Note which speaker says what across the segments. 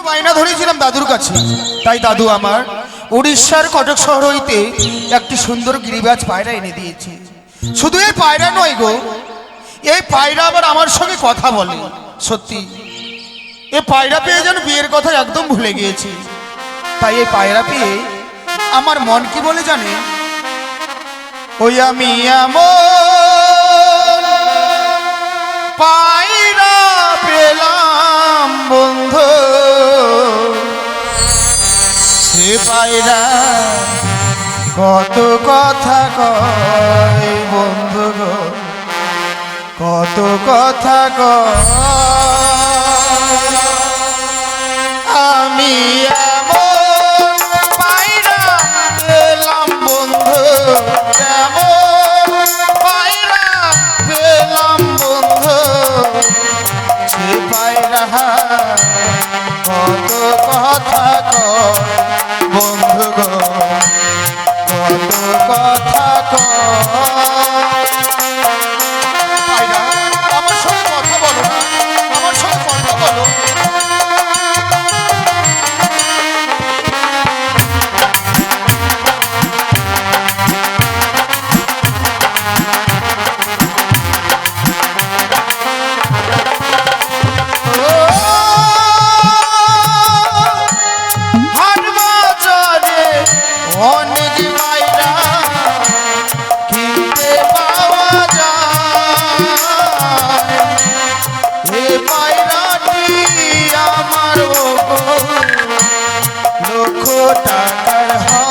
Speaker 1: বায়না ধরেছিলাম দাদুর কাছে, তাই দাদু আমার উড়িষ্যার কটক শহর হইতে একটি সুন্দর গিরিবাজ পায়রা এনে দিয়েছে। শুধু এই পায়রা নয় গো, এই পায়রা আবার আমার সঙ্গে কথা বলে। সত্যি এই পায়রা পেয়ে যেন বিয়ের কথা একদম ভুলে গিয়েছি। তাই এই পায়রা পেয়ে আমার মন কি বলে জানে, ওই আমি এমন পায়রা পেলাম বন্ধু, সে পায়রা কত কথা কয় বন্ধু গো, কত কথা কয়। আমি এমন পায়রা পেলাম বন্ধু, এমন পায়রা পেলাম বন্ধু, সে পায়রা কত কথা কয় বন্ধু গো, কত কথা কয়। পায়রা আমার সঙ্গে কথা বলো না, আমার সঙ্গে কথা বলো। অনেক পায়রা কিনতে পাওয়া যায়, এ পায়রাটি আমার লক্ষ টাকার হয়।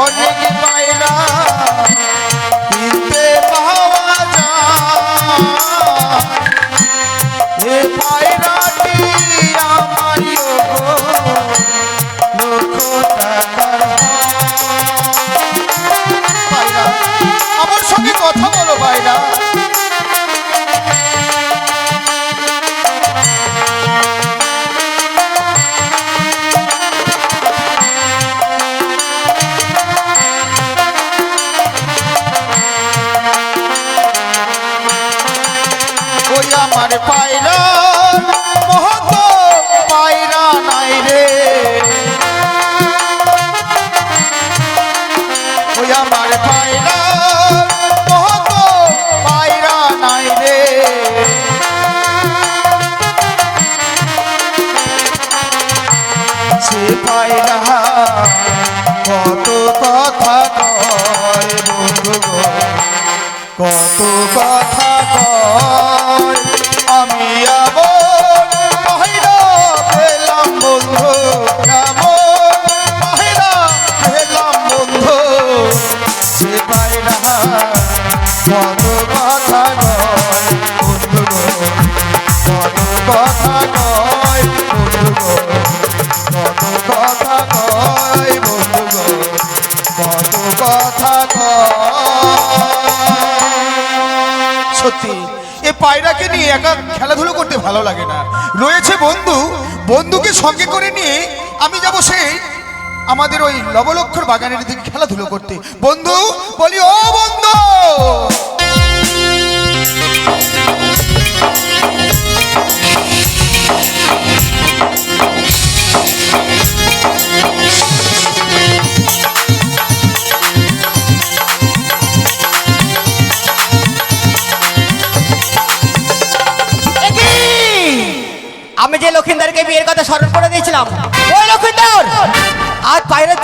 Speaker 1: অনেক পায়রা কিনতে পাওয়া যায়, এ পায়রাটি আমার লক্ষ টাকার পায়রা। আমার সঙ্গে কথা বলো পায়রা। ওই আমার পায়রা মহত পায়রা নাই রে, ওই আমার পায়রা মহত পায়রা নাই রে, সে পায়রা কত কথা কয় বন্ধু গো, কত কথা কয়। আমি এমন পায়রা পেলাম বন্ধু, এমন পায়রা পেলাম বন্ধু, সে পায়রা কত কথা কয় বন্ধু গো, কত কথা কয় বন্ধু গো, কত কথা কয় বন্ধু গো, কত কথা কয়। সত্যি এ পায়রাকে নিয়ে একা খেলাধুলো করতে ভালো লাগে না। রয়েছে বন্ধু, বন্ধুকে সঙ্গে করে নিয়ে আমি যাব সেই আমাদের ওই লবলক্ষর বাগানের দিকে খেলাধুলো করতে। বন্ধু বলি, ও বন্ধু,
Speaker 2: আমি যে লক্ষিন্দরকে বিয়ের কথা স্মরণ করে দিয়েছিলাম, ওই লক্ষিন্দর আজ পায়রা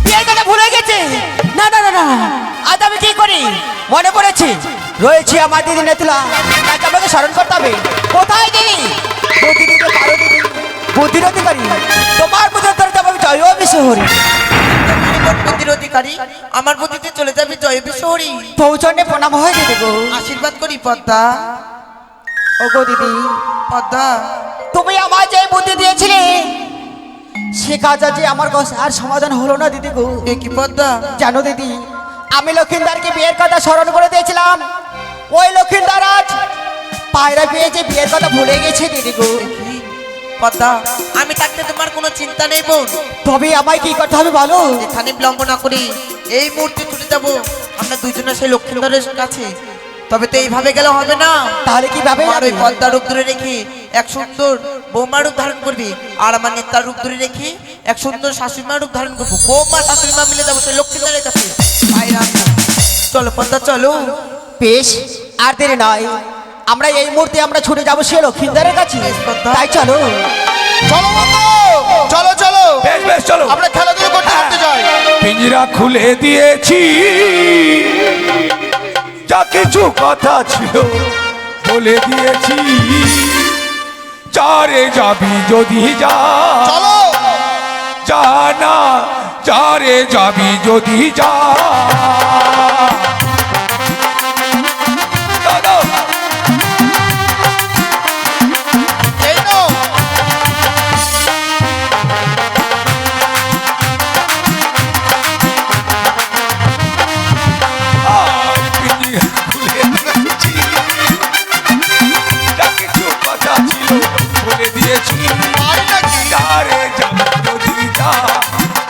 Speaker 2: বিয়ের কথা ভুলে গেছে। না না না না, আজ আমি কি করি, মনে পড়েছে রয়েছে আমার দিদি নেতুলা, তাকে আমাকে স্মরণ করতে হবে। কোথায় দিদি? প্রতিদিন পারো দিদি, বুদ্ধির অধিকারী, তোমার বুদ্ধির যাবো আমি জয় বিশ্বহরি।
Speaker 3: বুদ্ধির অধিকারী আমার বুদ্ধিতে চলে যাবি জয় বিশ্বহরি।
Speaker 2: পৌঁছনে প্রণাম হয় দিদি গো,
Speaker 3: আশীর্বাদ করি পদ্মা।
Speaker 2: ও গো দিদি,
Speaker 3: পদ্মা
Speaker 2: তুমি আমার যে বুদ্ধি দিয়েছিলে সে কাজ আজ আমার কাছে আর সমাধান হলো না দিদি গো।
Speaker 3: এ কি পদ্মা?
Speaker 2: জানো দিদি, আমি লক্ষিন্দারকে বিয়ের কথা স্মরণ করে দিয়েছিলাম, ওই লক্ষিন্দার আজ পায়রা পেয়েছে, বিয়ের কথা ভুলে গেছে দিদি গো।
Speaker 3: পদ্মা, আমি থাকতে তোমার কোনো চিন্তা নেই বোন।
Speaker 2: তবে আমায় কি করতে হবে বলো?
Speaker 3: এখানে বিলম্ব না করি এই মুহূর্তে ছুটে যাব আমরা দুইজনে সেই লক্ষ্মীন্দরের কাছে। তবে তো এইভাবে গেলে হবে না।
Speaker 2: তাহলে কিভাবে
Speaker 3: আমার ওই
Speaker 2: যাবে?
Speaker 3: পদ্মা রূপ ধরে রেখে এক সুন্দর বৌমা রূপ ধারণ করবি, আর আমার নেতার রূপ ধরে রেখে এক সুন্দর শাশুড়িমা রূপ ধারণ করবো। বৌমা শাশুড়িমা মিলে যাবো সেই লক্ষ্মীন্দরের কাছে। পায়রা, চলো পদ্মা চলো।
Speaker 2: বেশ, আর দেরি নয়, আমরা এই মুহূর্তে আমরা ছুটে যাবো সে লক্ষিন্দারের কাছে। তাই চলো।
Speaker 1: চলো বন্ধু, চলো চলো,
Speaker 4: বেশ বেশ চলো।
Speaker 1: আমরা খেলাধুলো করতে করতে যাই।
Speaker 4: পিঞ্জরা খুলে দিয়েছি, যা কিছু কথা ছিল বলে দিয়েছি। চারে যাবি যদি যা,
Speaker 1: চলো
Speaker 4: যা না চারে যাবি যদি যা। দাদা,
Speaker 1: এই নাও।
Speaker 4: আর পিঞ্জরা খুলে দিয়েছি, যা কিছু কথা ছিল বলে দিয়েছি।
Speaker 1: তাই নাকি?
Speaker 4: চারে যাবি যদি যা,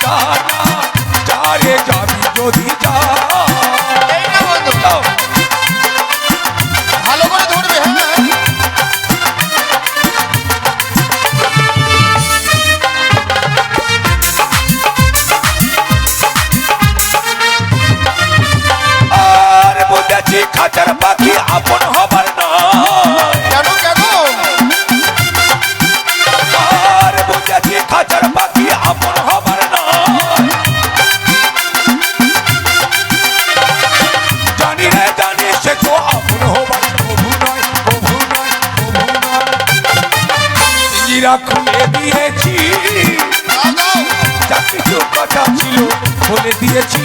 Speaker 4: যা না চারে যাবি যদি যা।
Speaker 1: এই না বন্ধু,
Speaker 4: যাও।
Speaker 1: ভালো করে ধরবে। হ্যাঁ
Speaker 4: আর বুঝেছি খাঁচার পাখি আপন হবার নয়।
Speaker 1: কেন কেন?
Speaker 4: আর বুঝেছি খাঁচার পাখি আপন হবার নয়। জানি রে জানি সে তো আপন হবার প্রভু নয়, প্রভু নয়, প্রভু নয়। পিঞ্জিরা খুলে দিয়েছি,
Speaker 1: দাও, দাও।
Speaker 4: যা কিছু কথা ছিল বলে দিয়েছি।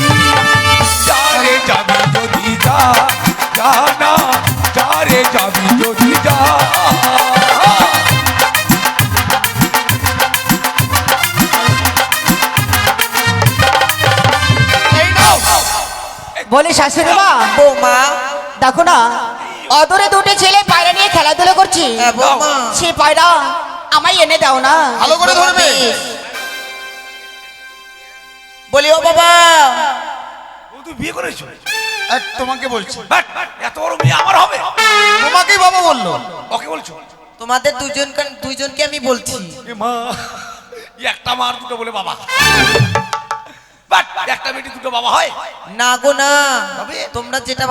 Speaker 4: চারে যাবি যদি যা, যা না চারে যাবি যদি যা।
Speaker 1: এই নাও।
Speaker 2: বলি শাশুড়ি মা,
Speaker 3: বৌমা,
Speaker 2: দেখো না অদূরে দুটো ছেলে পায়রা নিয়ে খেলাধুলা করছে,
Speaker 3: হ্যাঁ বৌমা।
Speaker 2: সে পায়রা আমায় এনে দাও না।
Speaker 1: ভালো করে ধরবে।
Speaker 3: বলি ও বাবা,
Speaker 4: তুই বিয়ে করেছো?
Speaker 1: তোমাকে বলছি।
Speaker 4: বাট, এত বড় মেয়ে আমার হবে?
Speaker 1: তোমাকেই বাবা বললো।
Speaker 4: ওকে বলছো?
Speaker 3: তোমাদের দুইজনকে আমি বলছি।
Speaker 4: এ মা, একটা মার দুটো বলে বাবা। বাট, একটা মেয়ে দুটো বাবা হয়?
Speaker 3: না গো না,
Speaker 4: তবে?
Speaker 3: তোমরা যেটা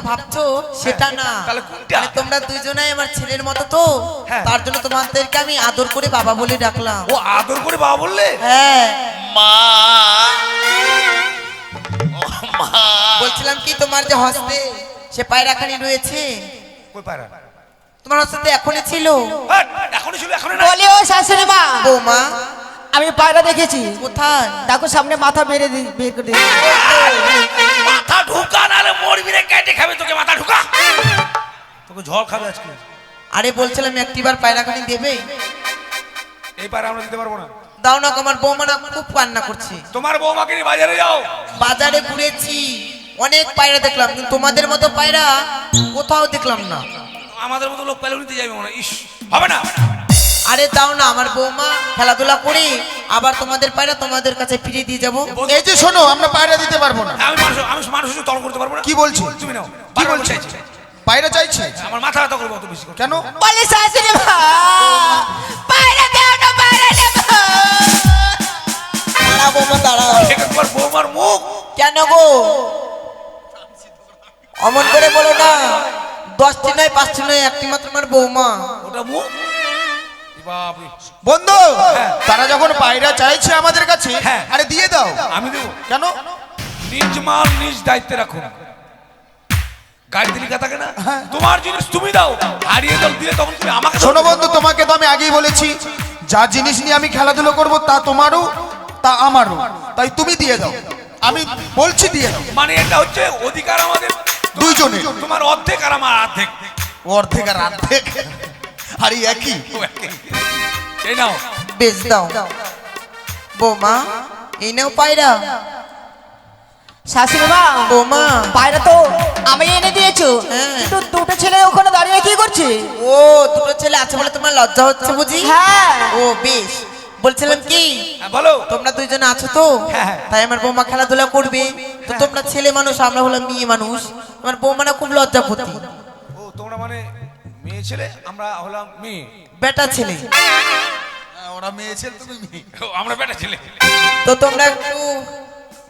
Speaker 3: ভাবছো সেটা না।
Speaker 4: তাহলে কোনটা?
Speaker 3: মানে তোমরা দুইজনাই আমার ছেলের মতো তো,
Speaker 4: হ্যাঁ।
Speaker 3: তার জন্য তোমাদেরকে আমি আদর করে বাবা বলে ডাকলাম।
Speaker 4: ও আদর করে বাবা বললে?
Speaker 3: হ্যাঁ,
Speaker 4: মা,
Speaker 3: বলছিলাম কি তোমার যে হস্তে সে পায়রাখানি রয়েছে,
Speaker 4: কই পারা?
Speaker 3: তোমার হস্তে এখনই ছিল।
Speaker 4: বাট, এখনই ছিল এখনই না।
Speaker 2: বলি ও শাশুড়ি মা,
Speaker 3: বৌমা,
Speaker 2: আমি পায়রা দেখেছি,
Speaker 3: কোথায়?
Speaker 2: দেখো সামনে মাথা বের করে দিই।
Speaker 4: মাথা ঢুকা নালে মরবি রে, কেটে খাবে তোকে। মাথা ঢুকা, তোকে ঝড় খাবে আজকে।
Speaker 3: আরে বলছিলাম একটিবার পায়রাখানি দেবে?
Speaker 4: এই পারে আমরা দিতে পারবো না।
Speaker 3: দাও না, আমার বৌমা না খুব কান্না করছে।
Speaker 4: তোমার বৌমাকে নিয়ে বাজারে যাও।
Speaker 3: বাজারে ঘুরেছি, অনেক পায়রা দেখলাম, কিন্তু তোমাদের মতো পায়রা কোথাও দেখলাম না।
Speaker 4: আমাদের মতো লোক পেলে নিতে যাবে মনে হয়। ইস, হবে না।
Speaker 3: আরে দাও না, আমার বৌমা খেলাধুলা করে আবার তোমাদের পায়রা তোমাদের কাছে ফিরিয়ে দিয়ে যাবো।
Speaker 1: এই যে শোনো, আমরা পায়রা দিতে পারবো না।
Speaker 4: আমি মানুষ তল করতে পারবো না।
Speaker 1: কি বলছো?
Speaker 4: তুমি নাও।
Speaker 1: কি
Speaker 4: বারবার
Speaker 1: বলছো?
Speaker 4: চাইছি।
Speaker 1: পায়রা চাইছে?
Speaker 4: আমার মাথা ব্যথা করবে অত বেশি করে।
Speaker 1: কেন?
Speaker 2: বলি শাশুড়ি মা, পায়রা দাও না, পায়রা দেবো।
Speaker 3: দাঁড়া বৌমা দাঁড়া।
Speaker 4: এটা তোমার বৌমার মুখ।
Speaker 3: কেন গো অমন করে বলো না? 10টি নয় 5টি নয়, একটি মাত্র আমার বৌমা।
Speaker 4: ওটা মুখ। এ বাপরে।
Speaker 1: বন্ধু, তারা যখন পায়রা চাইছে আমাদের কাছে,
Speaker 4: হ্যাঁ।
Speaker 1: আরে দিয়ে দাও।
Speaker 4: আমি দেবো?
Speaker 1: কেন?
Speaker 4: নিজ মাল নিজ দায়িত্বে রাখুন। গাড়ি দিলিকা থাকে না,
Speaker 1: হ্যাঁ।
Speaker 4: তোমার জিনিস তুমি দাও। হারিয়ে দাও দিলে তখন তুমি আমাকে দাও।
Speaker 1: শোনো বন্ধু, তোমাকে তো আমি আগেই বলেছি, যা জিনিস নিয়ে আমি খেলাধুলো করব তা তোমারও তা আমারও, তাই তুমি দিয়ে দাও। আমি বলছি দিয়ে দাও।
Speaker 4: মানে এটা হচ্ছে অধিকার আমাদের
Speaker 1: দুইজনের।
Speaker 4: তোমার অর্ধেক আর আমার অর্ধেক।
Speaker 1: অর্ধেক আর অর্ধেক, আর এই একই।
Speaker 4: এই নাও।
Speaker 3: বেশ দাও। বৌমা এই নাও পায়রা।
Speaker 2: শাশুড়ি মা,
Speaker 3: বৌমা
Speaker 2: পায়রা তো আমি এনে দিয়েছো,
Speaker 3: হ্যাঁ।
Speaker 2: কিন্তু দুটো ছেলে ওখানে দাঁড়িয়ে কি করছে?
Speaker 3: ও দুটো ছেলে আছে বলে তোমার লজ্জা হচ্ছে বুঝি?
Speaker 2: হ্যাঁ।
Speaker 3: ও বেশ, বলছিলাম কি
Speaker 4: হ্যাঁ, বলো।
Speaker 3: তোমরা দুইজন আছো তো,
Speaker 4: হ্যাঁ।
Speaker 3: তাই আমার বৌমা খেলাধুলা করবে, তো তোমরা ছেলে মানুষ আমরা হলাম মেয়ে মানুষ, আমার বৌমা না খুব লজ্জাপতি,
Speaker 4: ও তোমরা মানে মেয়ে ছেলে, আমরা হলাম মেয়ে।
Speaker 3: বেটা ছেলে,
Speaker 1: ওরা মেয়ে ছেলে, তুমি মেয়ে।
Speaker 4: ও, আমরা বেটা ছেলে।
Speaker 3: তো তোমরা একটু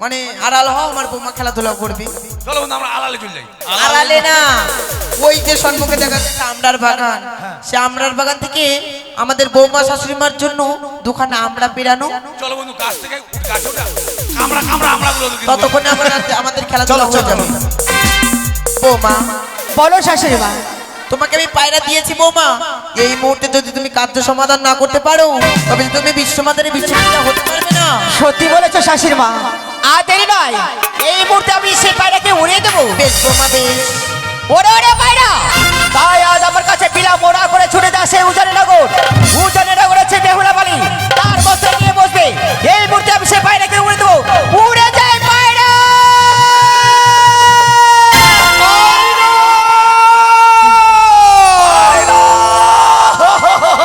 Speaker 3: মানে আড়াল হও, আমার বৌমা খেলাধুলা করবে।
Speaker 4: চলো বন্ধু আমরা আলালে চলে যাই।
Speaker 3: আড়ালে না, ওই যে সম্মুখে দেখা যাচ্ছে আমড়ার বাগান, সে আমড়ার বাগান থেকে আমাদের বৌমা শাশুড়ি মার জন্য দুখানা আমড়া পেরানো,
Speaker 4: চলো বন্ধু গাছ থেকে গাছ ওঠা, কামড়া কামড়া আমরা গুলো
Speaker 3: ততক্ষণে আমাদের খেলাধুলা হয়ে যাবে। বৌমা
Speaker 2: বলো শাশুড়ি মা।
Speaker 3: তোমাকে আমি পায়রা দিয়েছি বৌমা, এই মুহূর্তে যদি তুমি কার্য সমাধান না করতে পারো তবে তুমি বিশ্বমাতারে বিশ্ববিদ্যা হতে পারবে না।
Speaker 2: সত্যি বলেছো শাশুড়ি মা, আর দেরি নয়, এই মুহূর্তে আমি সেই পায়রাকে উড়িয়ে দেবো।
Speaker 3: বেশ বৌমা বেশ।
Speaker 2: ওরে ওরে পায়রা, তাই আজ আমার কাছে বিলা মোড়া করে ছুটে দেয় সেই উজানি নগর। উজানি নগর আছে বেহুলা বালি, তার বসে নিয়ে বসবে। এই মুহূর্তে আমি সেই পায়রাকে উড়িয়ে দেবো। উড়ে যায় পায়রা।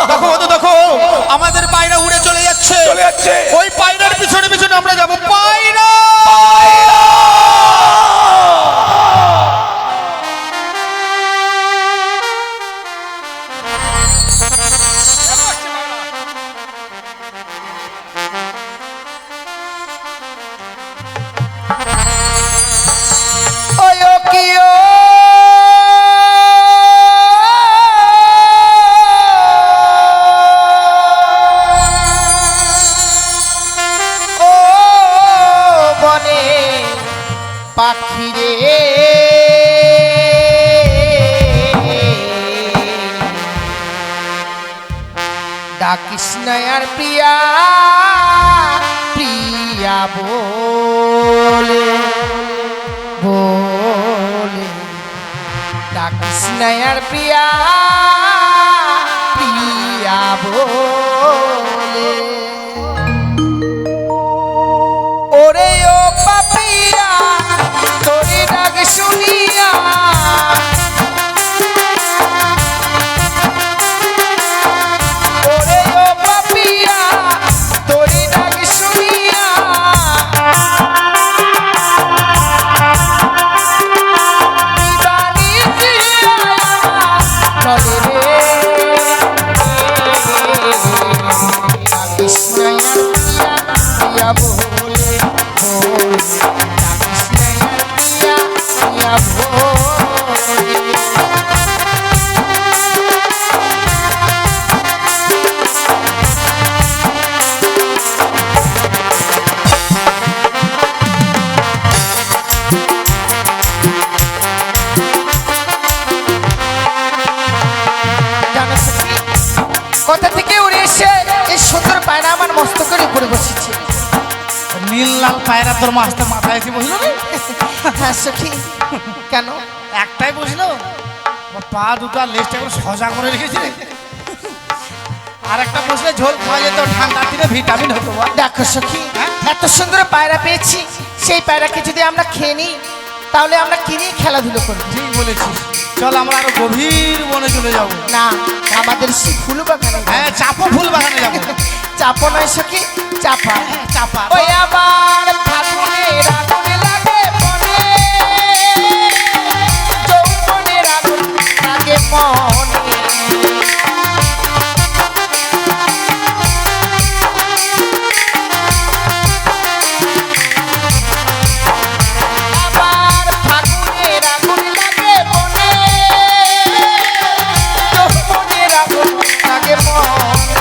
Speaker 1: দেখো বন্ধু দেখো, আমাদের পায়রা উড়ে চলে যাচ্ছে।
Speaker 4: চলে যাচ্ছে।
Speaker 1: ওই পায়রার পিছনে পিছনে আমরা যাবো। পায়রা
Speaker 3: ওই ও কি ও ও বনে পাখি রে, ডাকিস নয়ার প্রিয়া প্রিয়া বলে বলে, ডাকিস নয়ার প্রিয়া প্রিয়া বলে। ওরে ও পাপিয়া তোরে ডাক শুনিয়া, ওরে ও পাপিয়া তোরে ডাক শুনিয়া, বিদানি দিয়া চলে রে, ডাকিস নয়ার প্রিয়া প্রিয়া বলে বলে, ডাকিস নয়ার প্রিয়া প্রিয়া বলে। জানো সখী, কোথা থেকে উড়ে এসে এই সুন্দর পায়রা আমার মস্তকের উপরে বসেছে।
Speaker 5: নীল লাল পায়রা তোর মাস্টার মাথায় এসে বসলো রে।
Speaker 3: হ্যাঁ সখী, কেন?
Speaker 5: একটাই বসলো, ওর পা দুটো আর লেজটা এখন সজা করে রেখেছে। আর একটা বসলে ঝোল খাওয়া যেত, ঠান্ডার দিনে ভিটামিন হতো। বল।
Speaker 3: দেখো সখী, এত সুন্দর পায়রা পেয়েছি, সেই পায়রাকে যদি আমরা খেয়ে নিই তাহলে আমরা কিনে খেলাধুলো করবো।
Speaker 5: ঠিক বলেছিস, চল আমরা আরো গভীর বনে চলে যাবো।
Speaker 3: না, আমাদের সেই ফুল বাগানে যাবো।
Speaker 5: হ্যাঁ, চাপো ফুল বাগানে যাবো।
Speaker 3: চাপা নয় সখী, চাপা।
Speaker 5: চাপা
Speaker 3: ওই আবার ফাগুনের আগুন লাগে মনে, যৌবনের আগুন লাগে মনে। আবার ফাগুনের আগুন লাগে মনে, যৌবনের আগুন লাগে মনে।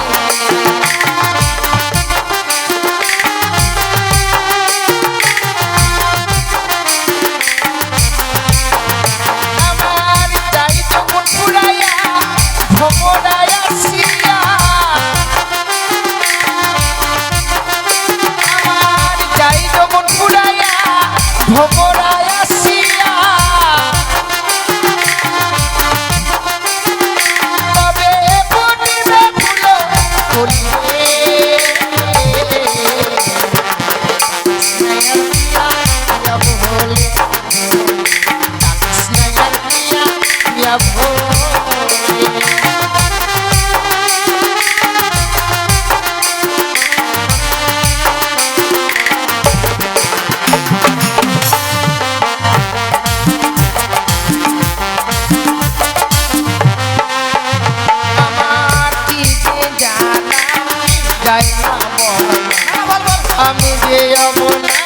Speaker 3: আমি যে অবলা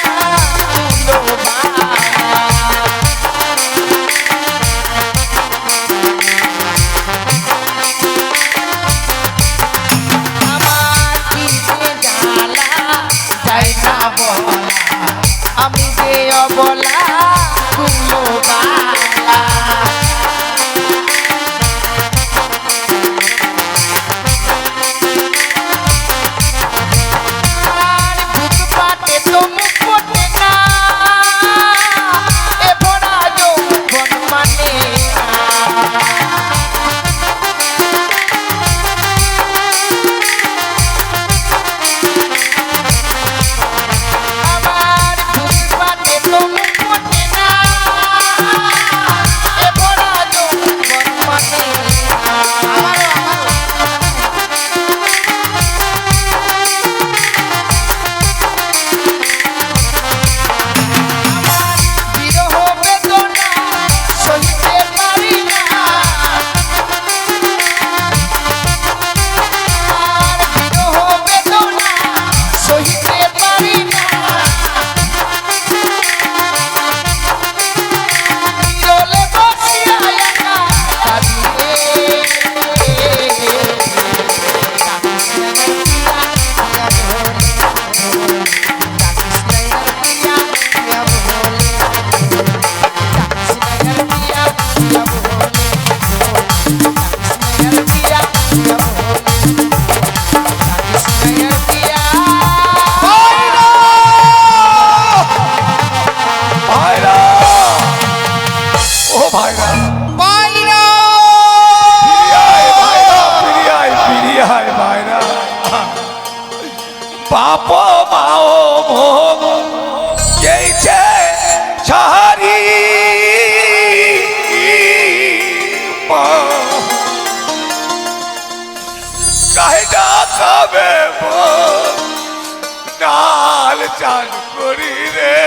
Speaker 3: আমি যে অবলা কুলো বালা আর বুক পাতে তো মুখ পড়ে না এ ভরা যৌবন মানে আমার বুক পাতে তো মুখ পড়ে না এ ভরা যৌবন মানে বিরহ বেদনা সইতে পারি না আর বিরহ বেদনা সইতে পারি না বিরলে বসিয়া একা
Speaker 4: ভাইরা ও ভাইরা
Speaker 1: পায়রা
Speaker 4: ফিরিয়ে আয় ভাইরা বাপ মাও মোহ গেছে সাহারি কাহিটা খাবে নাল চান করি রে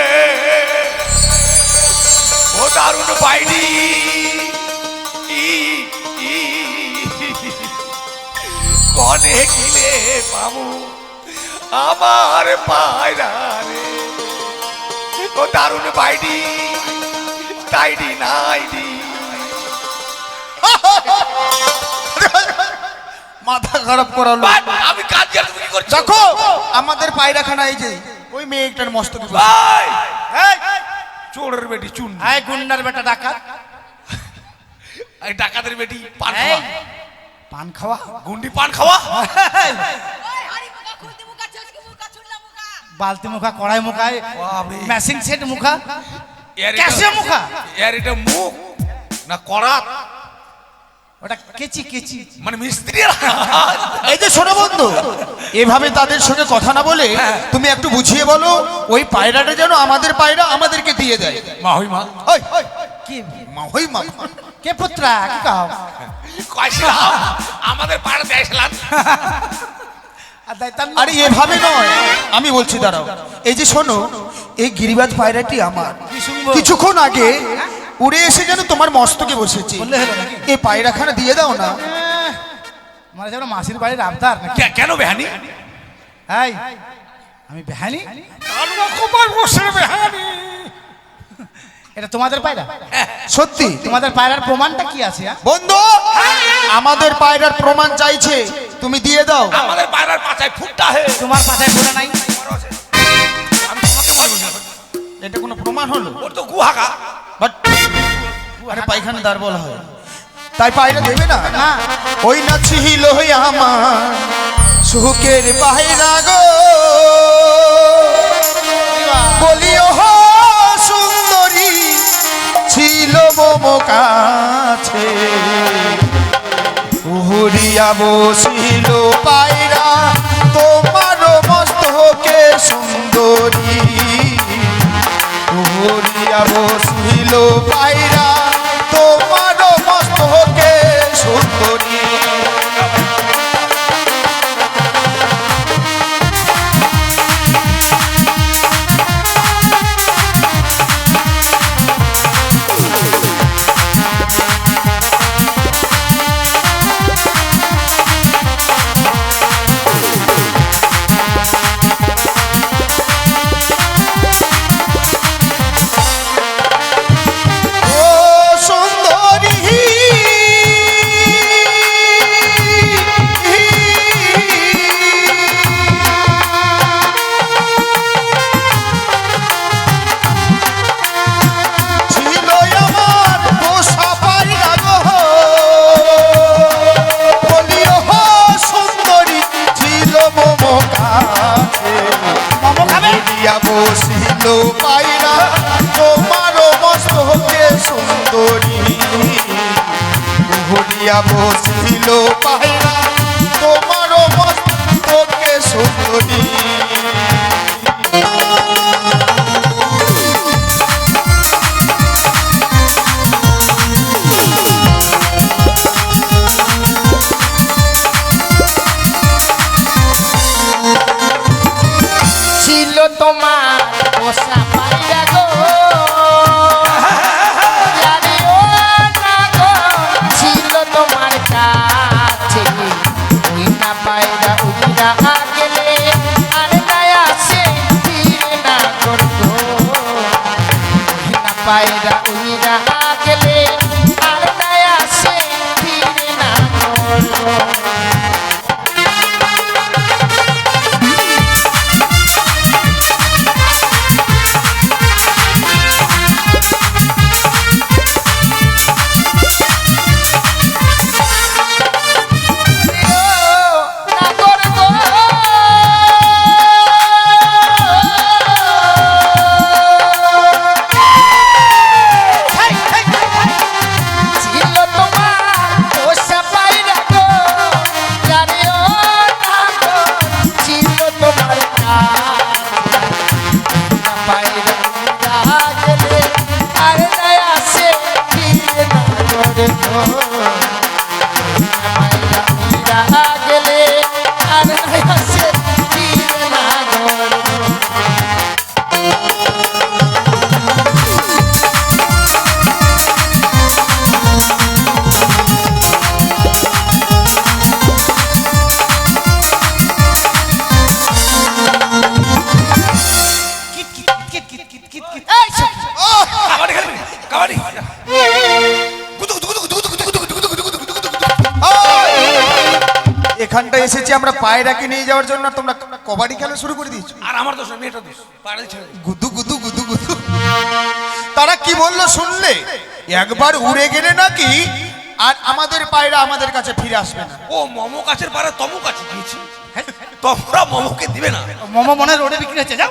Speaker 4: ও দারুণ পাইনি কনে গিলে মামু আমার পায়রা রে ও দারুণ পাইনি তাইডি নাইডি
Speaker 1: মাথা খারাপ করালো
Speaker 4: আমি কাজ গেলে তুমি কি করছো
Speaker 1: দেখো আমাদের পায়রাখানা এই যে ওই মেয়েটার মস্তকে বসে।
Speaker 4: ভাই চোরের বেটি চুন
Speaker 5: এই গুন্ডার বেটা ডাকাত
Speaker 4: এই ডাকাতের বেটি পান
Speaker 5: এই,
Speaker 4: খাওয়া
Speaker 5: পান খাওয়া
Speaker 4: গুন্ডি পান খাওয়া
Speaker 5: বালতি মুখা কড়াই মুখা
Speaker 4: বাপরে।
Speaker 5: ম্যাচিং সেট মুখা
Speaker 4: এর
Speaker 5: ক্যাশে মুখা
Speaker 4: এর এটা মুখ না করাত
Speaker 5: ওটা কেচি কেচি
Speaker 4: মানে মিস্ত্রির হাত।
Speaker 1: এই যে শোনো বন্ধু এভাবে তাদের সঙ্গে কথা না বলে তুমি একটু বুঝিয়ে বলো ওই পায়রাটা যেন আমাদের পায়রা আমাদেরকে দিয়ে দেয়
Speaker 4: মা হই মা
Speaker 1: ওই, ওই,
Speaker 5: কি
Speaker 1: মা হই মা
Speaker 5: কে পুত্রা কি কাও
Speaker 4: কয়ছিলাম আমাদের পাড়া দেয়ছিলাম
Speaker 5: আর দাইতাম
Speaker 1: আরে এভাবে নয় আমি বলছি দাঁড়াও এই যে শোনো এই গিরিবাজ পায়রাটি আমার
Speaker 5: কি শুনবো?
Speaker 1: কিছুক্ষণ আগে উড়ে এসে যেন তোমার মস্তকে বসেছে
Speaker 5: বললে হলো নাকি?
Speaker 1: এই পায়রাখানা দিয়ে দাও না
Speaker 5: মানে যেন মাসির বাড়ির আবদার নাকি
Speaker 4: কেন বেহানি
Speaker 5: এই আমি বেহানি
Speaker 4: বেহানি
Speaker 5: এটা তোমাদের পায়রা
Speaker 1: সত্যি
Speaker 5: তোমাদের পায়রার প্রমাণটা কি আছে হ্যাঁ?
Speaker 1: বন্ধু আমাদের পায়রার প্রমাণ চাইছে তুমি দিয়ে দাও
Speaker 4: আমাদের পাড়ার পাছায় ফুটটা হে
Speaker 5: তোমার পাশায় বলে নাই
Speaker 4: আমি তোমাকে বলবো
Speaker 1: এটা কোনো প্রমাণ হলো
Speaker 4: ওর তো গুহাগা
Speaker 1: বাট আরে পায়খানা দার বলা হয় তাই পায়রা দেবে না
Speaker 5: না
Speaker 1: ওই না ছিল আমার সুখের পায়রা গো বলিও হো সুন্দরী ছিল মম কাছে উহরিয়া বসিল পায়রা তোমার মস্তকে সুন্দরী উহরিয়া বসিল পায়রা তোমার মস্তকে সুন্দরী বসিল পায়রা তোমারও মস্তকে সুন্দরী
Speaker 2: ছিল তোমার পোষা পায়রা গো জানিও না গো, ছিল তোমার কাছে ওই না পায়রা উড়া গেলে আর দয়া সে ফিরে না করতো, ওই না পায়রা উড়া গেলে আর দয়া সে ফিরে না করতো।
Speaker 4: কাবাডি খেলবি কাবাডি
Speaker 1: এখানটা এসেছি আমরা পায়রাকে নিয়ে যাওয়ার জন্য, আর তোমরা কবাডি খেলা শুরু করে দিয়েছো।
Speaker 4: আর আমার দোষ মেয়েটা দোষ পাড়াই ছেড়ে দে।
Speaker 1: গুদু গুদু গুদু গুদু। তারা কি বললো শুনলে? একবার উড়ে গেলে নাকি আর আমাদের পায়রা আমাদের কাছে ফিরে আসবে না।
Speaker 4: ও মমো কাছের পাড়া তমু কাছে দিয়েছি, তোমরা মমোকে দিবে না।
Speaker 5: মোমো মনে হয় রোডে বিক্রি হচ্ছে, যাও।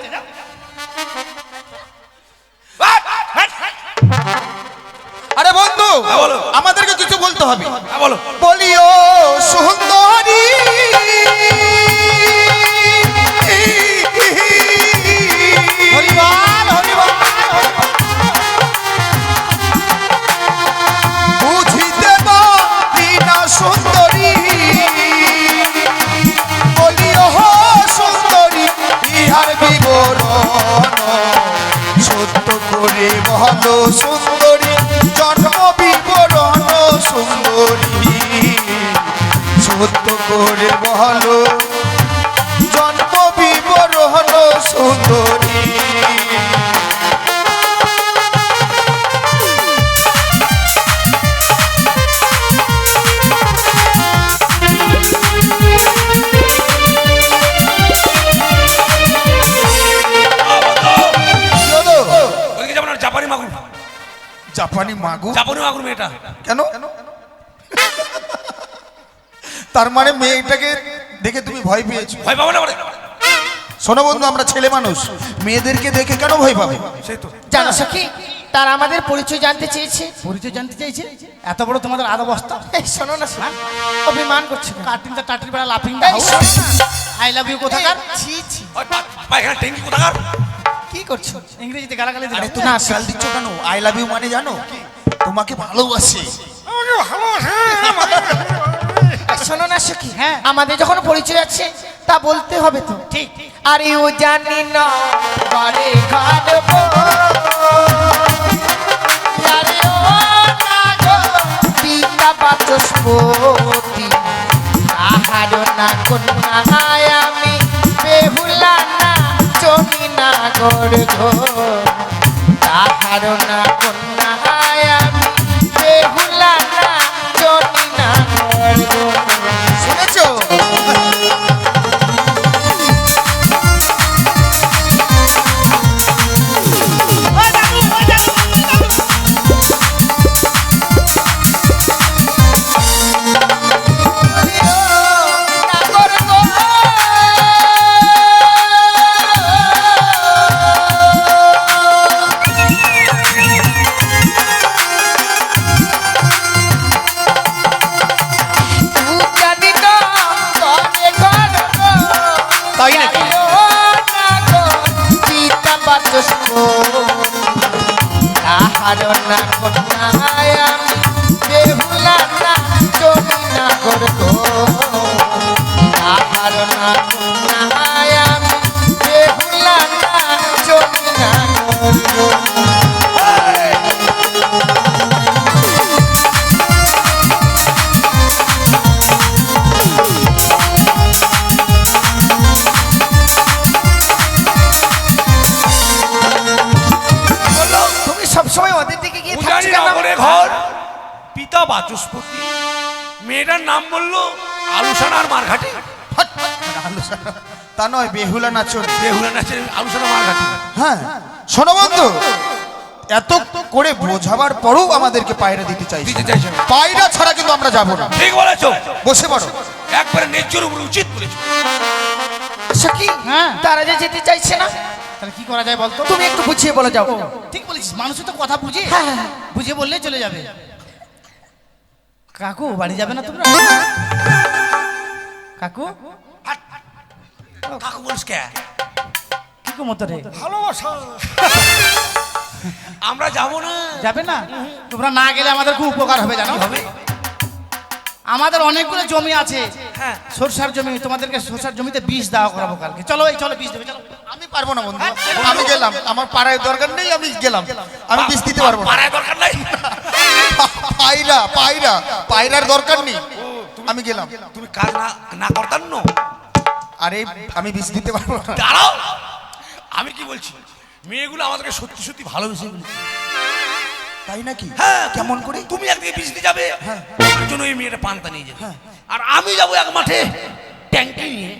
Speaker 1: আরে বন্ধু,
Speaker 4: হ্যাঁ, বলো।
Speaker 1: আমাদেরকে কিছু বলতে হবে।
Speaker 4: হ্যাঁ, বলো।
Speaker 1: বলিও সুন্দরী
Speaker 5: হরিবল হরিবল
Speaker 1: বুঝিতে পারি না সুন্দরী, বলিও সুন্দরী ইহার বিবরণ সত্য করে বলো সুন্দরী, জন্ম বিবরণ সুন্দরী সত্য করে বলো জন্ম বিবরণ সুন্দরী।
Speaker 4: ওইদিকে যাবো না, জাপানি মাগুর
Speaker 1: জাপানি মাগু
Speaker 4: জাপানি মাগুর মেয়েটা।
Speaker 1: কেন? তার মানে মেয়েটাকে দেখে তুমি ভয় পেয়েছো?
Speaker 4: ভয় পাবো না বলে
Speaker 1: শোনো বন্ধু, আমরা ছেলে মানুষ, মেয়েদেরকে দেখে কেন ভয় পাবে?
Speaker 4: সেই তো।
Speaker 2: জানো সখী, তারা আমাদের পরিচয় জানতে চেয়েছে।
Speaker 5: পরিচয় জানতে চাইছে? এত বড় তোমাদের আরো বস্তা?
Speaker 2: এই শোনো না শোনো, অভিমান করছে কেন?
Speaker 5: কাটিংটা টাটির বেড়া লাফিং
Speaker 2: এই শোনো না।
Speaker 5: আই লাভ ইউ কোথাকার?
Speaker 2: ছি ছি,
Speaker 4: ওই পায়খানা ট্যাঙ্কি কোথাকার?
Speaker 2: কি করছো?
Speaker 5: ইংরেজিতে গালাগালি
Speaker 1: আরে
Speaker 5: দিলাম।
Speaker 1: তুমি গাল দিচ্ছ কেন? আই লাভ ইউ মানে জানো? তোমাকে ভালোবাসি।
Speaker 2: এই শোনো না সখী,
Speaker 5: হ্যাঁ।
Speaker 2: আমাদের যখন পরিচয় আছে তা বলতে হবে তো।
Speaker 5: ঠিক।
Speaker 2: আরে ও জানি না বারে কাটবো, আরে ও না গো পিতা বাচস্পতি, আহার না কন্যায় আমি বেহুলা না জমি না গড় ঘর, তাহার না কন্যায় আমি বেহুলা না জমি না গড় ঘর।
Speaker 1: শুনেছো?
Speaker 2: বাচস্পতি তাহার না কন্যায় আমি বেহুলা না চলি না করবো তাহার না কন্যায় আমি বেহুলা না চলি না করবো
Speaker 4: বললো
Speaker 5: তুমি সবসময় ওদের দিকে গিয়ে
Speaker 4: পূজারি
Speaker 5: থাকছো কেন?
Speaker 4: নগরে ঘর পিতা বাচস্পতি মেয়েটার নাম বললো আলুসানার মারঘাটি
Speaker 1: হট, আলোচনা। তা নয় বেহুলা নাচন।
Speaker 4: বেহুলা নাচের আলুসানা মারঘাটি
Speaker 1: হ্যাঁ শোনো বন্ধু, এত করে বোঝাবার পরও আমাদেরকে পায়রা দিতে চাইছে।
Speaker 4: দিতে চাইছে না।
Speaker 1: পায়রা ছাড়া কিন্তু আমরা যাব না।
Speaker 4: ঠিক বলেছো
Speaker 1: বসে পড়ো।
Speaker 4: একবারে ন্যায্যর উপরে উচিত বলেছো
Speaker 2: সখী
Speaker 5: হ্যাঁ।
Speaker 2: তারা যে যেতে চাইছে না
Speaker 5: তাহলে কি করা যায় বলতো?
Speaker 2: তুমি একটু বুঝিয়ে বলে যাও
Speaker 5: ঠিক বলেছিস, মানুষের তো কথা বুঝে
Speaker 2: হ্যাঁ।
Speaker 5: বুঝে বললেই চলে যাবে। কাকু বাড়ি যাবে না তোমরা? কাকু
Speaker 4: কাকু বলিস কে
Speaker 5: কি কো মতো রে?
Speaker 4: ভালোবাসা আমরা যাব না
Speaker 5: যাবে না? তোমরা না গেলে আমাদের খুব উপকার হবে জানো।
Speaker 4: হবে
Speaker 5: আমাদের অনেকগুলো জমি আছে,
Speaker 4: হ্যাঁ
Speaker 5: সরষার জমি। তোমাদেরকে সরষার জমিতে বীজ দেওয়া করাবো কালকে। চলো এই চলো বীজ দেবে চলো।
Speaker 1: আমি পারবো না বন্ধু, আমি গেলাম। আমার পাড়ায় দরকার নেই, আমি গেলাম। আমি বীজ দিতে পারবো না।
Speaker 4: পাড়ায় দরকার নাই
Speaker 1: পায়রা পায়রা পায়রার দরকার নেই, আমি গেলাম।
Speaker 4: তুমি কাজ না না করতাম না
Speaker 1: আরে আমি বীজ দিতে পারবো না।
Speaker 4: দাঁড়াও আমি কি বলছি মেয়েগুলো আমাদেরকে সত্যি সত্যি ভালোবেসে বলেছে
Speaker 1: তাই নাকি?
Speaker 4: হ্যাঁ
Speaker 1: কেমন করে?
Speaker 4: তুমি একদিকে বীজ দিয়ে যাবে আমার জন্য এই মেয়েটা পান্তা নিয়ে যাবে আর আমি যাবো এক মাঠে ট্যাঙ্কি নিয়ে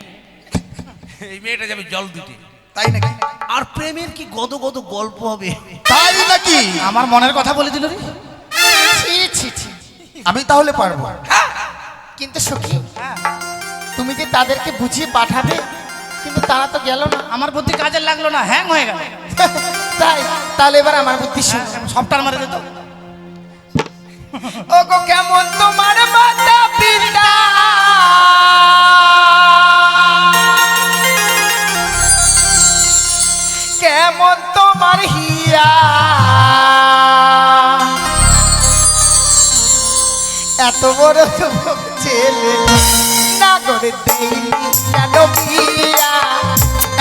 Speaker 4: এই মেয়েটা যাবে জল দিতে
Speaker 1: তাই নাকি?
Speaker 4: আর প্রেমের কি গদ গদ গল্প হবে
Speaker 1: তাই নাকি?
Speaker 5: আমার মনের কথা বলে দিল রে।
Speaker 2: ছি ছি ছি
Speaker 1: আমি তাহলে পারবো।
Speaker 2: কিন্তু সখী তুমি যে তাদেরকে বুঝিয়ে পাঠাবে কিন্তু তারা তো গেল না
Speaker 5: আমার বুদ্ধি কাজে লাগলো না, হ্যাং হয়ে গেল।
Speaker 2: তাই তাহলে এবার আমার বুদ্ধি শুনো
Speaker 5: সবটার মারে দিত।
Speaker 2: ও গো কেমন তোমার মাতা পিতা কেমন তোমার হিয়া এত বড় যুবক ছেলে না করে দেইনি কেন বিয়া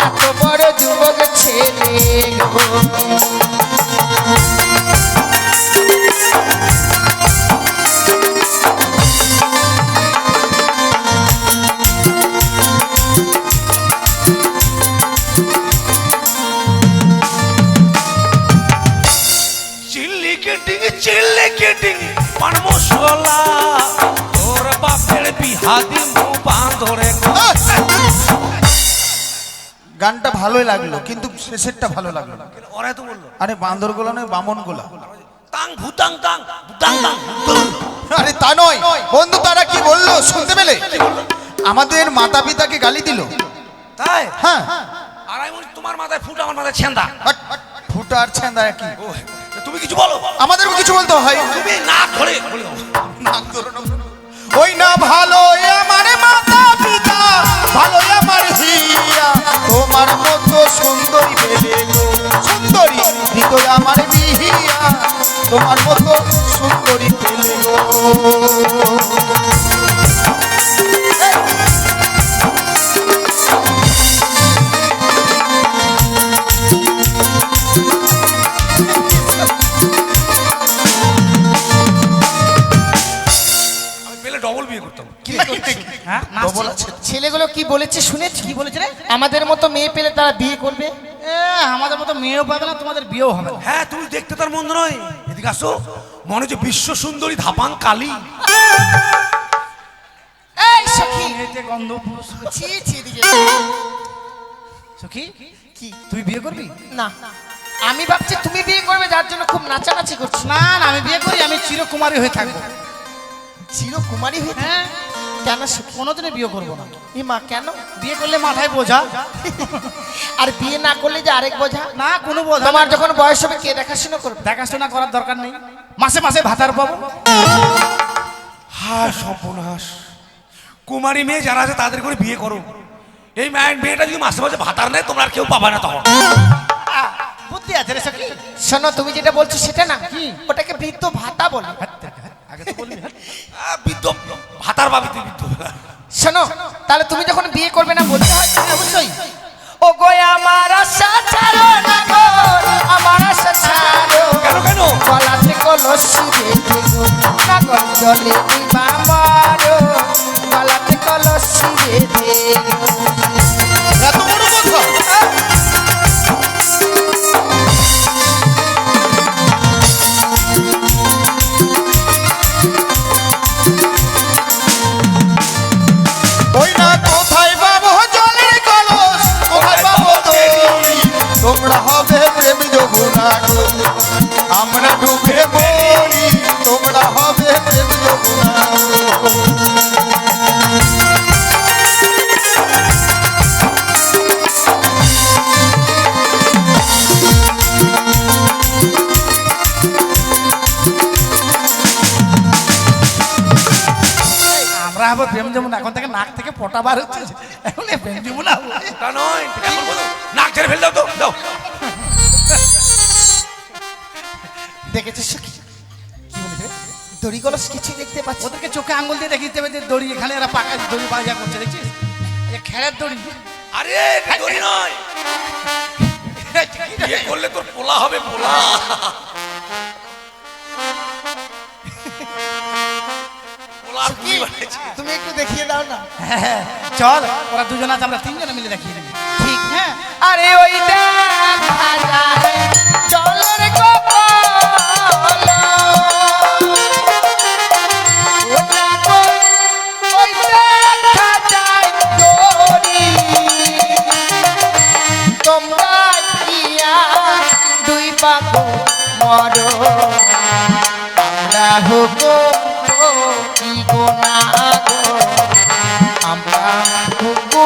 Speaker 2: এত বড় যুবক ছেলে গো
Speaker 4: চিল্লি কেটিং পান মশলা তোর বাপের বিহা দিমু বাঁধরে
Speaker 1: গানটা ভালোই লাগলো কিন্তু শেষেরটা ভালো লাগলো না।
Speaker 4: ওরা তো বললো
Speaker 1: আরে বান্দর গোলা নয়, বামন গোলা।
Speaker 4: তাং ভুতাং তাং ভুতাং তাং ভুতাং।
Speaker 1: আরে তা নয় বন্ধু, তারা কি বললো শুনতে পেলে? আমাদের মাতা পিতাকে গালি দিল।
Speaker 4: তাই
Speaker 1: হ্যাঁ
Speaker 4: আর আমি বলছি, তোমার মাথায় ফুট আমার মাথায় ছেন্দা
Speaker 1: হট, ফুটা আর ছেঁদা একই।
Speaker 4: ও, তুমি কিছু বলো
Speaker 1: আমাদেরও কিছু বলতে হয়।
Speaker 4: তুমি না ধরে বলে দাও।
Speaker 1: নাক ধরো না। ওই না ভালো আমার মাতা পিতা, ভালো আমার হিয়া, তোমার মতো সুন্দরী পেলে গো, সুন্দরী হৃদয় আমার বিহিয়া, তোমার মতো সুন্দরী পেলে গো।
Speaker 4: আমি পেলে ডবল বিয়ে করতাম
Speaker 5: হ্যাঁ
Speaker 1: ডবল আছে।
Speaker 2: ছেলেগুলো কি বলেছে শুনেছি
Speaker 5: কি বলেছে রে?
Speaker 2: আমাদের মতো মেয়ে পেলে তারা বিয়ে করবে
Speaker 5: আমাদের মতো মেয়েও পাবে না, তোমাদের বিয়েও হবে না।
Speaker 4: হ্যাঁ তুমি দেখতে তার মন্দ নয় এদিকে আসো মনে হচ্ছে বিশ্ব সুন্দরী ধাপাং কালী
Speaker 2: এই সখী
Speaker 5: এতে গন্ধ
Speaker 2: ছি ছি এদিকে।
Speaker 5: সখী
Speaker 2: কি
Speaker 5: তুই বিয়ে করবি?
Speaker 2: না আমি ভাবছি তুমি বিয়ে করবে যার জন্য খুব নাচানাচি করছি
Speaker 5: না না আমি বিয়ে করি, আমি চিরকুমারী হয়ে থাকবো।
Speaker 2: চিরকুমারী হয়ে
Speaker 5: হ্যাঁ
Speaker 2: কেন সখী
Speaker 5: কোনোদিনই বিয়ে করবো না।
Speaker 2: এ মা কেন
Speaker 5: বিয়ে করলে মাথায় বোঝা,
Speaker 2: আর বিয়ে না করলে যে আরেক বোঝা
Speaker 5: না কোনো বোঝা।
Speaker 2: তোমার যখন বয়স হবে কে দেখাশোনা করবে
Speaker 5: দেখাশোনা করার দরকার নেই, মাসে মাসে ভাতার পাবো।
Speaker 4: হায় সর্বনাশ কুমারী মেয়ে যারা আছে তাদের করে বিয়ে করো এই মেয়েটা যদি মাসে মাসে ভাতার নেয় তোমরা আর কেউ পাবা না তখন
Speaker 2: শোনো, তুমি যেটা বলছো সেটা না, ওটাকে বৃদ্ধ ভাতা বলে।
Speaker 5: আগে তো বলবি হ্যাঁ।
Speaker 4: বৃদ্ধ ভাতার ভাবি তুই বৃদ্ধ।
Speaker 2: শোনো, তাহলে তুমি যখন বিয়ে করবে না বলতে হয় অবশ্যই, ও গো আমার আশা ছাড়ো না গো, আমার আশা ছাড়ো।
Speaker 4: কেন কেন?
Speaker 2: গলাতে কলসি বেঁধে গো, কাগজ জলে দিবা মারো, গলাতে কলসি বেঁধে গো।
Speaker 1: এত বড় কথা? ওই না কোথায় পাবো জলের কলস, কোথায় পাবো দড়ি, তোমরা হবে প্রেম যমুনা গো, আমরা ডুবে মরি, তোমরা হবে প্রেম যমুনা গো।
Speaker 5: আমরা হবো প্রেম যেমন, এখন থেকে নাক থেকে পটা বার হচ্ছে, এখন এ প্রেম যেমন হবো।
Speaker 4: তা নয়, কেমন বলো? নাক ছেড়ে ফেল দাও তো, দাও।
Speaker 2: দেখেছিস সখী? দড়ি কলস কিছু দেখতে পাচ্ছি।
Speaker 5: ওদেরকে চোখে আঙ্গুল দিয়ে দেখিয়ে দেবে যে দড়ি, এখানে এরা পাকা দড়ি বাজা করছে, দেখছিস? এই খেলার দড়ি।
Speaker 4: আরে এটা দড়ি নয়, বিয়ে করলে তোর পোলা হবে, পোলা। পোলা আর কুড়ি বানিয়েছে।
Speaker 2: তুমি একটু দেখিয়ে দাও না।
Speaker 5: হ্যাঁ, চল ওরা দুজন আছে, আমরা তিনজনে মিলে দেখিয়ে দেবো।
Speaker 2: ঠিক, হ্যাঁ। আরে ওই দেখা যায় জলের কপাল, ওটা কই, ওই দেখা যায় দড়ি, তোমরা ইয়া দুই বাবু মরো, আমরা হবো কি গোনা গো, আমরা হবো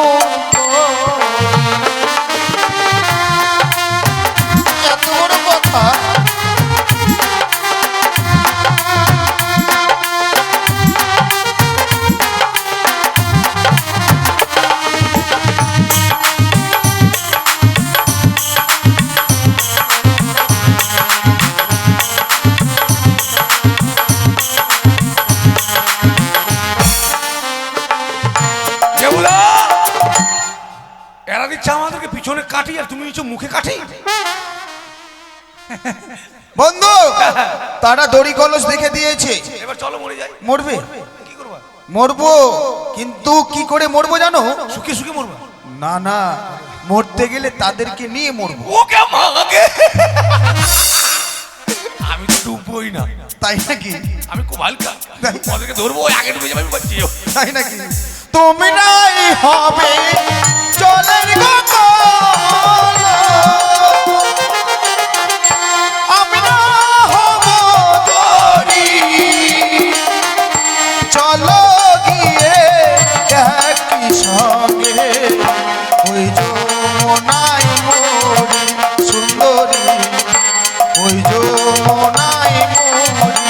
Speaker 1: এত বড় কথা?
Speaker 4: কেবলা এরা দিচ্ছে আমাদেরকে পিছনে কাটি, আর তুমি নিচ্ছ মুখে কাটি।
Speaker 1: বন্ধু, তারা দড়ি কলস দেখে দিয়েছে,
Speaker 4: এবার চলো মরে যাই।
Speaker 1: মরবে?
Speaker 4: কি করবা?
Speaker 1: মরবো, কিন্তু কি করে মরবো জানো?
Speaker 4: শুকে শুকে মরবা?
Speaker 1: না না, মরতে গেলে তাদেরকে নিয়ে মরবো।
Speaker 4: ওকে মাগে। আমি তো ডুববই না,
Speaker 1: তাই নাকি?
Speaker 4: আমি খুব হালকা, ওদেরকে ধরবো, ওই আগে ডুবে যাবে, আমি বাঁচিয়ে যাবো।
Speaker 1: তাই নাকি? তোমরাই হবে জলের কপাল, আমরা হব দড়ি, চলো গিয়ে একই সঙ্গে ওই যমুনায় মরি সুন্দরী, ওই যমুনায় মরি।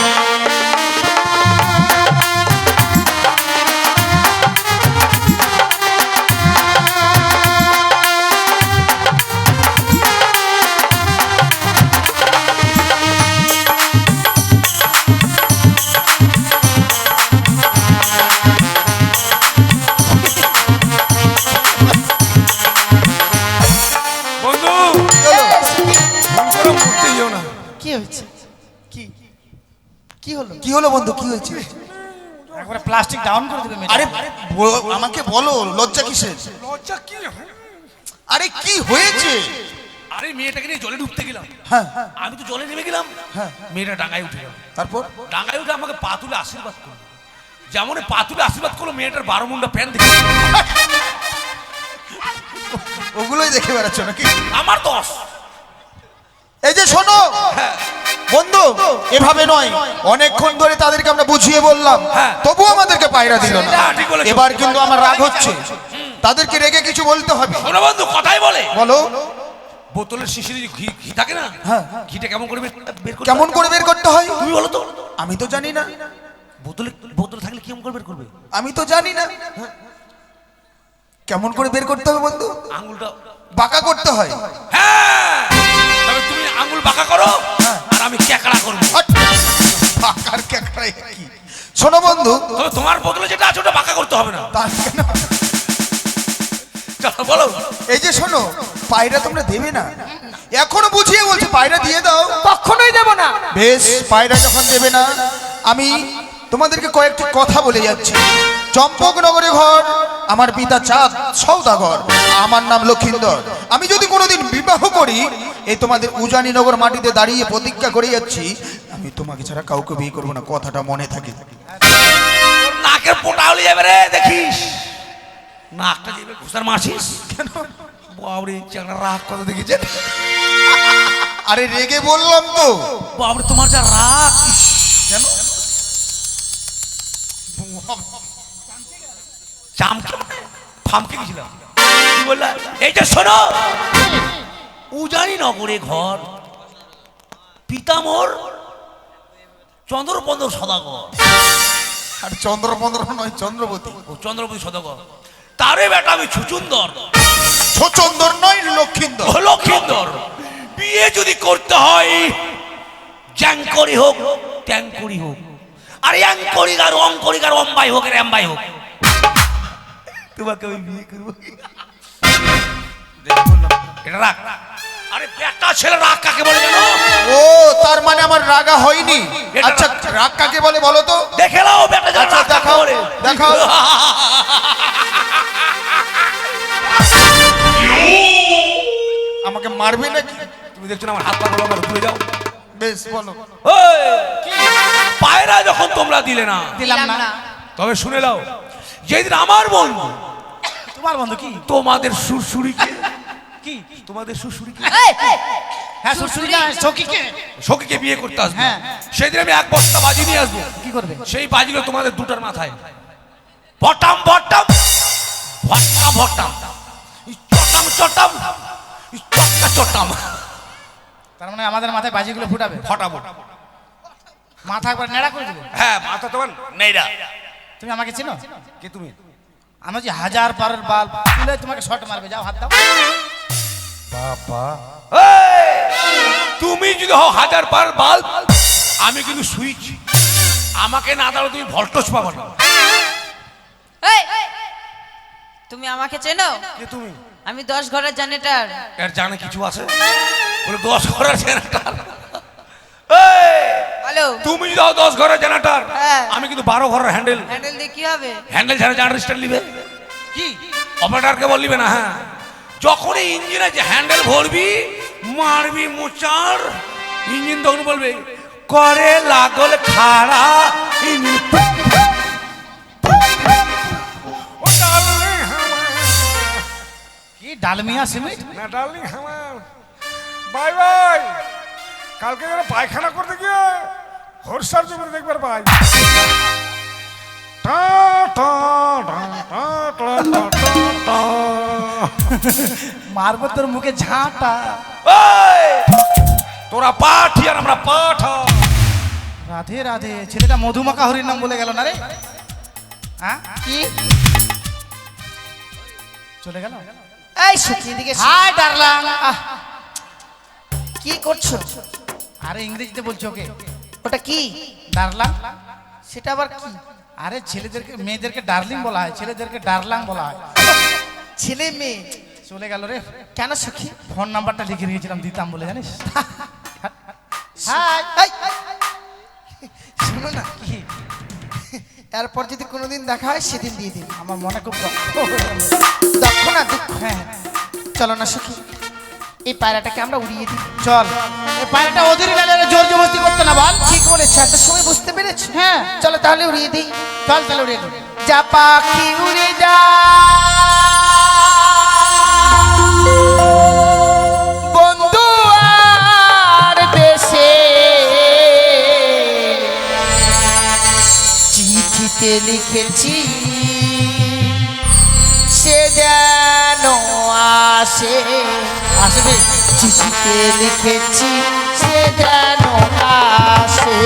Speaker 4: বন্ধু ভুল করে মরতে যেও না।
Speaker 2: কি হয়েছে? কি কি হলো?
Speaker 1: কি হলো বন্ধু, কি হয়েছে?
Speaker 5: একবারে প্লাস্টিক ডাউন করে দেবে মেয়েটা।
Speaker 1: আরে আমাকে বলো, লজ্জা কিসের?
Speaker 4: লজ্জা কি?
Speaker 1: আরে কি হয়েছে?
Speaker 4: আরে মেয়েটাকে নিয়ে জলে ডুবতে গেলাম,
Speaker 1: হ্যাঁ,
Speaker 4: আমি তো জলে নেমে গেলাম, মেয়েটা ডাঙায় উঠে গেল।
Speaker 1: তারপর?
Speaker 4: ডাঙায় উঠে আমাকে পা তুলে আশীর্বাদ করলো, যেমন পা তুলে আশীর্বাদ করলো, মেয়েটার 12 মুন্ডা প্যান্ট দেখে
Speaker 1: ওগুলোই দেখে বেড়াচ্ছ নাকি?
Speaker 4: আমার দোষ।
Speaker 1: এই যে শোনো বন্ধু, এভাবে নয়, অনেকক্ষণ ধরে তাদেরকে আমরা বুঝিয়ে বললাম,
Speaker 4: হ্যাঁ।
Speaker 1: তবু আমাদেরকে পায়রা দিল না।
Speaker 4: হ্যাঁ, ঠিক বলেছো।
Speaker 1: এবার কিন্তু আমার রাগ হচ্ছে, তাদেরকে রেগে কিছু বলতে হবে।
Speaker 4: শোনো বন্ধু, কথাই বলে।
Speaker 1: বলো।
Speaker 4: বোতলের শিশির ঘি ঘি থাকে না,
Speaker 1: হ্যাঁ।
Speaker 4: ঘিটা কেমন করে বের করতে
Speaker 1: কেমন করে বের করতে হয়
Speaker 4: তুমি বলো তো?
Speaker 1: আমি তো জানি না।
Speaker 4: বোতলে বোতলে থাকলে কেমন করে বের করবে?
Speaker 1: আমি তো জানি না। কেমন করে বের করতে হবে বন্ধু?
Speaker 4: আঙুলটা
Speaker 1: বাঁকা করতে হয়।
Speaker 4: হ্যাঁ, তবে তুমি আঙুল বাঁকা করো আর আমি ক্যাকড়া করবো।
Speaker 1: পাকার ক্যাকড়াই কি? শোনো বন্ধু,
Speaker 4: তবে তোমার বদলে যেটা আছে ওটা বাঁকা করতে হবে না।
Speaker 1: তা কেন?
Speaker 4: চলো বলো।
Speaker 1: এই যে শোনো, পায়রা তোমরা দেবে না? এখনো বুঝিয়ে বলছি, পায়রা দিয়ে দাও।
Speaker 2: কখনোই দেব না।
Speaker 1: বেশ, পায়রা যখন দেবে না, আমি তোমাদেরকে কয়েকটি কথা বলে যাচ্ছি। চম্পকনগরে ঘর, আমার পিতা চাঁদ সওদাগর, আমার নাম লক্ষিন্দর। আমি যদি কোনোদিন বিবাহ করি, এই তোমাদের উজানিনগর মাটিতে দাঁড়িয়ে প্রতিজ্ঞা করে যাচ্ছি, আমি তোমাকে ছাড়া কাউকে বিয়ে করবো না। কথাটা মনে থাকে।
Speaker 4: তোর নাকের পোটা হলে যাবে রে, দেখিস নাকটা যাবে ঘুষার মাসিস কেন? বাবরে চেংড়া রাগ কথা দেখেছেন?
Speaker 1: আরে রেগে বললাম তো।
Speaker 4: বাবরে তোমার যা রাগ, ইস,
Speaker 1: কেন?
Speaker 4: চামকে ফামকে গেছিলাম। কি বললা? এইটা শোনো, উজানি নগরে ঘর, পিতামোর চন্দ্রপন্দ্র সদাগর।
Speaker 1: আর চন্দ্রপন্দ্র নয়, চন্দ্রবতী।
Speaker 4: ও চন্দ্রপতি সদাগর, তারে বেটা আমি ছুচুন্দর।
Speaker 1: ছচন্দর নয়, লক্ষিন্দর।
Speaker 4: ও লক্ষিন্দর। বিয়ে যদি করতে হয়, জ্যাংকরি হোক ট্যাংকরি হোক, আর অ্যাংকরিক আর অঙ্করিক আর অম্বাই হোক আর অ্যাম্বাই হোক, তোমাকে আমি বিয়ে করবো। এটা রাগ। আরে বেটা ছেলে রাগ কাকে বলে জানো?
Speaker 1: ও, তার মানে আমার রাগা হয়নি।
Speaker 4: এটা
Speaker 1: আচ্ছা, রাগ কাকে বলে বলো তো?
Speaker 4: দেখে নাও বেটা যেন
Speaker 1: আচ্ছা,
Speaker 4: রাগ কাকে
Speaker 1: দেখাও,
Speaker 4: বলে।
Speaker 1: দেখাও। আমাকে মারবে নাকি?
Speaker 4: তুমি দেখছো না আমার হাত পা গুলো, আমার ঘুরে যাও।
Speaker 1: বেশ, বলো।
Speaker 4: ওই, পায়রা যখন তোমরা দিলে না,
Speaker 5: দিলাম না।
Speaker 4: তবে শুনে নাও, যেদিন আমার বন্ধু
Speaker 5: তোমার বন্ধু কি?
Speaker 4: তোমাদের সুরসুরিকে, কি তোমাদের সুরসুরিকে,
Speaker 5: হ্যাঁ, সুরসুরি না, সখীকে।
Speaker 4: সখীকে বিয়ে করতে আসবো,
Speaker 5: হ্যাঁ।
Speaker 4: সেদিন আমি এক বস্তা বাজি নিয়ে আসবো।
Speaker 5: কি করবে?
Speaker 4: সেই বাজিগুলো তোমাদের দুটার মাথায় বটাম বটাম ভট্টা ভট্টাম, চটাম চটাম, চটকা চটাম
Speaker 5: তার মানে আমাদের মাথায় বাজিগুলো ফুটাবে,
Speaker 4: ফটাবো।
Speaker 5: মাথা একবার নেড়া করে দিবে।
Speaker 4: হ্যাঁ, মাথা তোমার নেইরা।
Speaker 5: তুমি আমাকে চিনো?
Speaker 4: কে তুমি?
Speaker 5: আমি যে 1000 পারের বাল তুলে তোমাকে শট মারবে, যাও হাত দাও।
Speaker 4: এই, তুমি যদি হও 1000 বার বাল্ব, আমি কিন্তু সুইচ। আমাকে না দাও তুমি ভোল্টেজ পাবো না।
Speaker 6: এই, তুমি আমাকে চেনো?
Speaker 4: কে তুমি?
Speaker 6: আমি 10 ঘরের জেনারেটর।
Speaker 4: এর জানে কিছু আছে? বলে 10 ঘরের জেনারেটর।
Speaker 6: বলো।
Speaker 4: তুমি যদি হও 10 ঘরের জেনারেটর,
Speaker 6: হ্যাঁ।
Speaker 4: আমি কিন্তু 12 ঘরের হ্যান্ডেল।
Speaker 6: হ্যান্ডেল দিয়ে কি হবে?
Speaker 4: হ্যান্ডেল ছাড়া জেনারেটর স্টার্ট নিবে কি? অপারেটরকে বললিবে না। হ্যাঁ, যখনই ইঞ্জিনে যে হ্যান্ডেল ভরবি, মারবি মোচার, ইঞ্জিন তখন বলবে করে লাগল খাড়া ইঞ্জিন। ও ডার্লিং হামার,
Speaker 5: কি ডালমিয়া সিমেন্ট?
Speaker 4: না ডার্লিং হামার, বাই বাই। কালকে যেন পায়খানা করতে গিয়ে হরসার জমিতে দেখবার পাই। টা টা টা টা টা টা টা।
Speaker 5: মারবো তোর মুখে ঝাঁটা।
Speaker 4: এই, তোরা পাঠি আর আমরা পাঠা।
Speaker 5: রাধে রাধে, ছেলেটা মধুমাখা হরির নাম বলে গেল না রে। হ্যাঁ,
Speaker 2: কি?
Speaker 5: চলে গেল।
Speaker 2: এই সখী এদিকে এসো।
Speaker 5: Hi darling.
Speaker 2: কি করছো?
Speaker 5: আরে ইংরেজিতে বলছো ওকে।
Speaker 2: ওটা কি?
Speaker 5: ডার্লিং।
Speaker 2: সেটা আবার কি?
Speaker 5: আরে ছেলেদেরকে, মেয়েদেরকে ডার্লিং বলা হয়, ছেলেদেরকে ডার্লাং বলা হয়।
Speaker 2: ছেলে মেয়ে
Speaker 5: চলে গেল রে।
Speaker 2: কেন সখী?
Speaker 5: ফোন নাম্বারটা লিখে রেখেছিলাম, দিতাম বলে জানিস।
Speaker 2: হাই।
Speaker 5: এই,
Speaker 2: শোনো না,
Speaker 5: কি?
Speaker 2: এরপর যদি কোনোদিন দেখা হয় সেদিন দিয়ে দিন।
Speaker 5: আমার মনে খুব
Speaker 2: দুঃখ না দুঃখ।
Speaker 5: হ্যাঁ,
Speaker 2: চলো না সখী, এই পায়রাটাকে আমরা উড়িয়ে দিই।
Speaker 5: চল। এই পায়রাটা ওদের বেলায় জোর জবরদস্তি করতে না বল।
Speaker 2: ঠিক বলেছো, এত সময় বুঝতে পেরেছো।
Speaker 5: হ্যাঁ,
Speaker 2: চলো তাহলে উড়িয়ে দিই।
Speaker 5: চল চল উড়িয়ে দে।
Speaker 2: যা পাখি উড়ে যা, বন্ধু আর বেশে, চিঠিতে লিখেছি সে যেন আসে।
Speaker 5: আসবে।
Speaker 2: চিঠিতে লিখেছি সে যেন আসে।